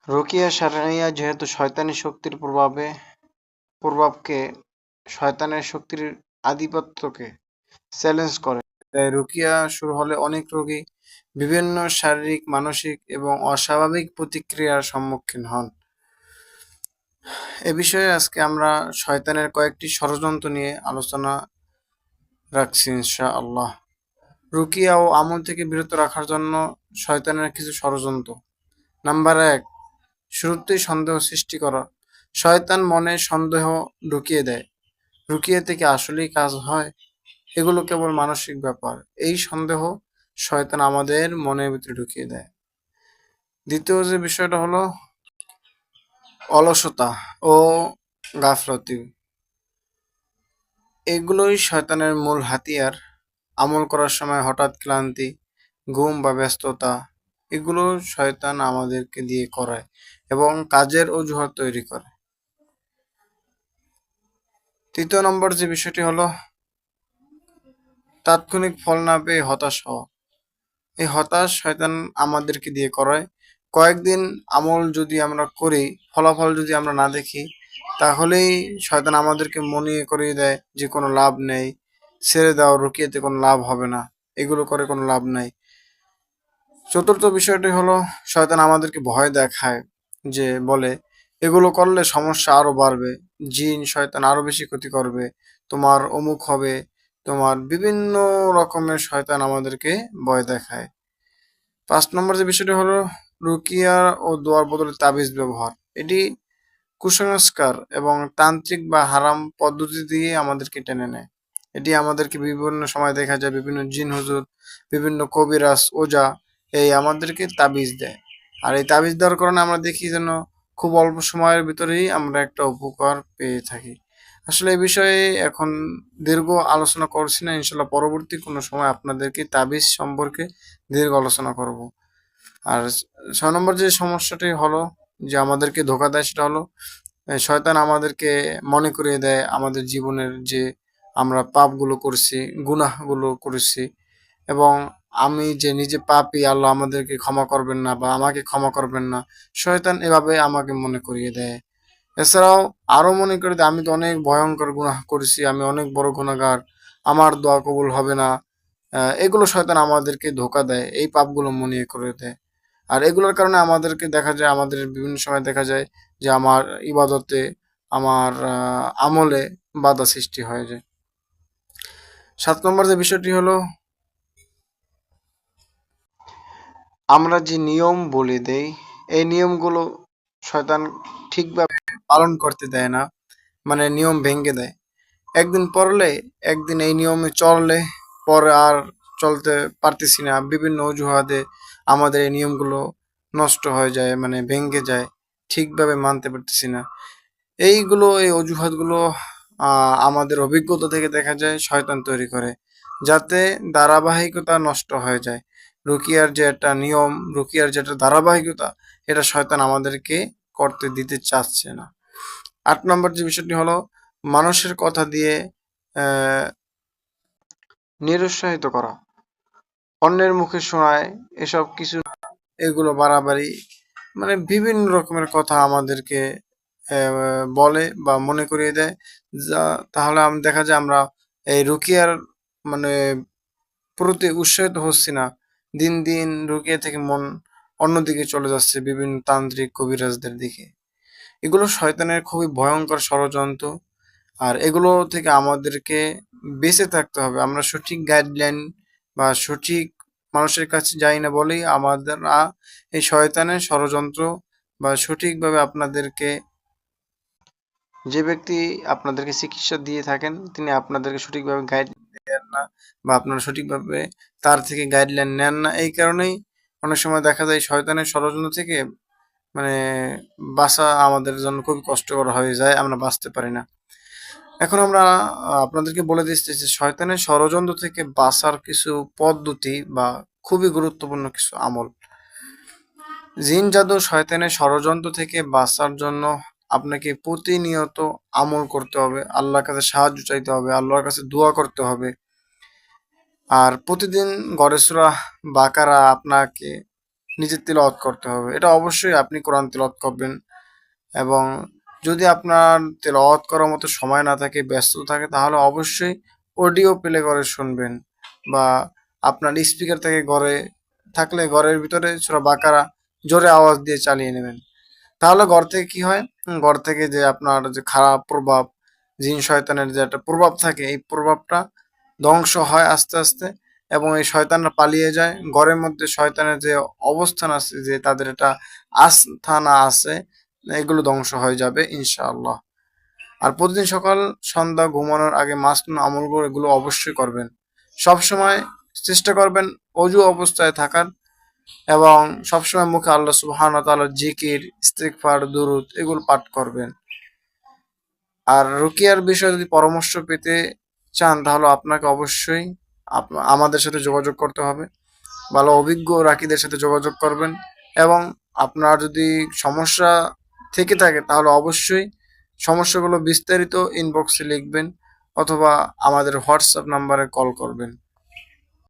রুকিয়া শারঈয়া যেহেতু শয়তানি শক্তির প্রভাবকে শয়তানের শক্তির আধিপত্যকে চ্যালেঞ্জ করে, তাই রুকিয়া শুরু হলে অনেক রোগী বিভিন্ন শারীরিক, মানসিক এবং অস্বাভাবিক প্রতিক্রিয়ার সম্মুখীন হন। এ বিষয়ে আজকে আমরা শয়তানের কয়েকটি ষড়যন্ত্র নিয়ে আলোচনা রাখছি ইনশাআল্লাহ। রুকিয়া ও আমল থেকে বিরত রাখার জন্য শয়তানের কিছু ষড়যন্ত্র। নাম্বার ১, শুরুতেই সন্দেহ সৃষ্টি করা। শয়তান মনে সন্দেহ ঢুকিয়ে দেয়, রুকিয়া থেকে আসলেই কাজ হয়, এগুলো কেবল মানসিক ব্যাপার। এই সন্দেহ শয়তান আমাদের মনের ভিতরে ঢুকিয়ে দেয়। দ্বিতীয় যে বিষয়টা হলো অলসতা ও গাফলতি। এগুলোই শয়তানের মূল হাতিয়ার। আমল করার সময় হঠাৎ ক্লান্তি, ঘুম বা ব্যস্ততা, এগুলো শয়তান আমাদেরকে দিয়ে করায় এবং কাজের অজুহাত তৈরি করে। তৃতীয় নম্বর যে বিষয়টি হলো তাৎক্ষণিক ফল না পেয়ে হতাশ হওয়া। এই হতাশ শয়তান আমাদেরকে দিয়ে করায়। কয়েকদিন আমল যদি আমরা করি, ফলাফল যদি আমরা না দেখি, তাহলেই শয়তান আমাদেরকে মনে করিয়ে দেয় যে কোনো লাভ নেই, ছেড়ে দাও, রুকিয়াতে কোনো লাভ হবে না, এগুলো করে কোনো লাভ নাই। চতুর্থ বিষয়টি হলো শয়তান আমাদেরকে ভয় দেখায়, যে বলে এগুলো করলে সমস্যা আরো বাড়বে, জিন শয়তান আরো বেশি ক্ষতি করবে, তোমার অমুক হবে, তোমার বিভিন্ন রকমের শয়তান আমাদেরকে ভয় দেখায়। ৫ নম্বর যে বিষয়টি হলো রুকিয়া ও দোয়ার বদলে তাবিজ ব্যবহার। এটি কুসংস্কার এবং তান্ত্রিক বা হারাম পদ্ধতি দিয়ে আমাদেরকে টেনে নেয়। এটি আমাদেরকে বিভিন্ন সময় দেখা যায় বিভিন্ন জিন হুজুর, বিভিন্ন কবিরাজ, ওজা এই আমাদেরকে তাবিজ দেয়। আর এই তাবিজ দেওয়ার কারণে আমরা দেখি যেন খুব অল্প সময়ের ভিতরেই আমরা একটা উপকার পেয়ে থাকি। আসলে এই বিষয়ে এখন দীর্ঘ আলোচনা করছি না, ইনশাল্লাহ পরবর্তী কোনো সময় আপনাদেরকে তাবিজ সম্পর্কে দীর্ঘ আলোচনা করব। আর ৬ নম্বর যে সমস্যাটি হলো যে আমাদেরকে ধোঁকা দেয়, সেটা হলো শয়তান আমাদেরকে মনে করিয়ে দেয় আমাদের জীবনের যে আমরা পাপগুলো করছি, গুনাহগুলো করেছি, এবং আমি যে নিজে পাপী, আল্লাহ আমাদেরকে ক্ষমা করবেন না বা আমাকে ক্ষমা করবেন না। শয়তান এভাবে আমাকে মনে করিয়ে দেয়। এছাড়াও আরো মনে করে দেয় আমি তো অনেক ভয়ঙ্কর গুনাহ করেছি, আমি অনেক বড় গুনাহগার, আমার দোয়া কবুল হবে না। এগুলো শয়তান আমাদেরকে ধোঁকা দেয়, এই পাপগুলো মনে করে দেয়। আর এগুলোর কারণে আমাদেরকে দেখা যায়, আমাদের বিভিন্ন সময় দেখা যায় যে আমার ইবাদতে, আমার আমলে বাধা সৃষ্টি হয়ে যায়। ৭ নম্বর যে বিষয়টি হলো আমরা যে নিয়ম বলে দেই, এই নিয়মগুলো শয়তান ঠিকভাবে পালন করতে দেয় না, মানে নিয়ম ভেঙে দেয়। একদিন পড়লে, একদিন এই নিয়মে চললে, পরে আর চলতে পারতেছি না, বিভিন্ন অজুহাতে আমাদের এই নিয়মগুলো নষ্ট হয়ে যায়, মানে ভেঙে যায়, ঠিকভাবে মানতে পারতেছি না। এই অজুহাতগুলো আমাদের অভিজ্ঞতা থেকে দেখা যায় শয়তান তৈরি করে, যাতে ধারাবাহিকতা নষ্ট হয়ে যায়। রুকিয়ার যে একটা নিয়ম, রুকিয়ার যে একটা ধারাবাহিকতা, এটা শয়তান আমাদেরকে করতে দিতে চাচ্ছে না। ৮ নম্বর যে বিষয়টি হলো মানুষের কথা দিয়ে আহ, নিরুৎসাহিত করা, অন্যের মুখে শোনায় এসব কিছু, এগুলো বাড়াবাড়ি, মানে বিভিন্ন রকমের কথা আমাদেরকে বলে বা মনে করিয়ে দেয়। যা তাহলে দেখা যায় আমরা এই রুকিয়ার মানে প্রতি উৎসাহিত হচ্ছি না। দিন দিন রুকিয়া থেকে মন অন্যদিকে চলে যাচ্ছে, বিভিন্ন তান্ত্রিক কবিরাজদের দিকে। এগুলো শয়তানের খুবই ভয়ঙ্কর ষড়যন্ত্র। আর এগুলো থেকে আমাদেরকে বেঁচে থাকতে হবে। আমরা সঠিক গাইডলাইন বা সঠিক মানুষের কাছে যাই না বলেই আমাদের এই শয়তানের ষড়যন্ত্র বা সঠিকভাবে আপনাদেরকে, যে ব্যক্তি আপনাদেরকে চিকিৎসা দিয়ে থাকেন তিনি আপনাদেরকে সঠিকভাবে গাইড দেন না, বা আপনারা সঠিকভাবে তার থেকে গাইডলাইন নেন না। এই কারণেই অনেক সময় দেখা যায় শয়তানের ষড়যন্ত্র থেকে মানে বাঁচা আমাদের জন্য খুব কষ্টকর হয়ে যায়, আমরা বাঁচতে পারি না। এখন আমরা আপনাদেরকে বলে দিচ্ছি যে শয়তানের ষড়যন্ত্র থেকে বাঁচার কিছু পদ্ধতি বা খুবই গুরুত্বপূর্ণ কিছু আমল। জিন জাদু শয়তানের ষড়যন্ত্র থেকে বাঁচার জন্য আপনাকে প্রতিনিয়ত আমল করতে হবে, আল্লাহর কাছে সাহায্য চাইতে হবে, আল্লাহর কাছে দোয়া করতে হবে। আর প্রতিদিন গড়ে সূরা বাকারা আপনাকে নিজের তিলাওয়াত করতে হবে। এটা অবশ্যই আপনি কোরআন তিলাওয়াত করবেন, এবং যদি আপনার তেলাওয়াত করার মতো সময় না থাকে, ব্যস্ত থাকে, তাহলে অবশ্যই অডিও প্লে করে শুনবেন, বা আপনার স্পিকার থেকে ঘরে থাকলে ঘরের ভিতরে সূরা বাকারা জোরে আওয়াজ দিয়ে চালিয়ে নেবেন। তাহলে ঘর থেকে কি হয়? ঘর থেকে যে আপনার যে খারাপ প্রভাব, জিন শয়তানের যে একটা প্রভাব থাকে, এই প্রভাবটা ধ্বংস হয় আস্তে আস্তে, এবং এই শয়তানরা পালিয়ে যায়। ঘরের মধ্যে শয়তানের যে অবস্থান আছে, যে তাদের একটা আস্থানা আছে, এগুলো ধ্বংস হয়ে যাবে ইনশাআল্লাহ। আর প্রতিদিন সকাল সন্ধ্যা ঘুমানোর আগে মাসনুন আমলগুলো এগুলো অবশ্যই করবেন। সবসময় চেষ্টা করবেন অজু অবস্থায় থাকার, এবং সবসময় মুখে আল্লাহ সুবহানাহু ওয়া তাআলার জিকির, ইস্তিগফার, দুরূদ এগুলো পাঠ করবেন। আর রুকিয়ার বিষয়ে যদি পরামর্শ পেতে চান, তাহলে আপনাকে অবশ্যই আমাদের সাথে যোগাযোগ করতে হবে। ভালো অভিজ্ঞ রাকিদের সাথে যোগাযোগ করবেন, এবং আপনার যদি সমস্যা থেকে থাকে, তাহলে অবশ্যই সমস্যাগুলো বিস্তারিত ইনবক্সে লিখবেন, অথবা আমাদের হোয়াটসঅ্যাপ নাম্বারে কল করবেন।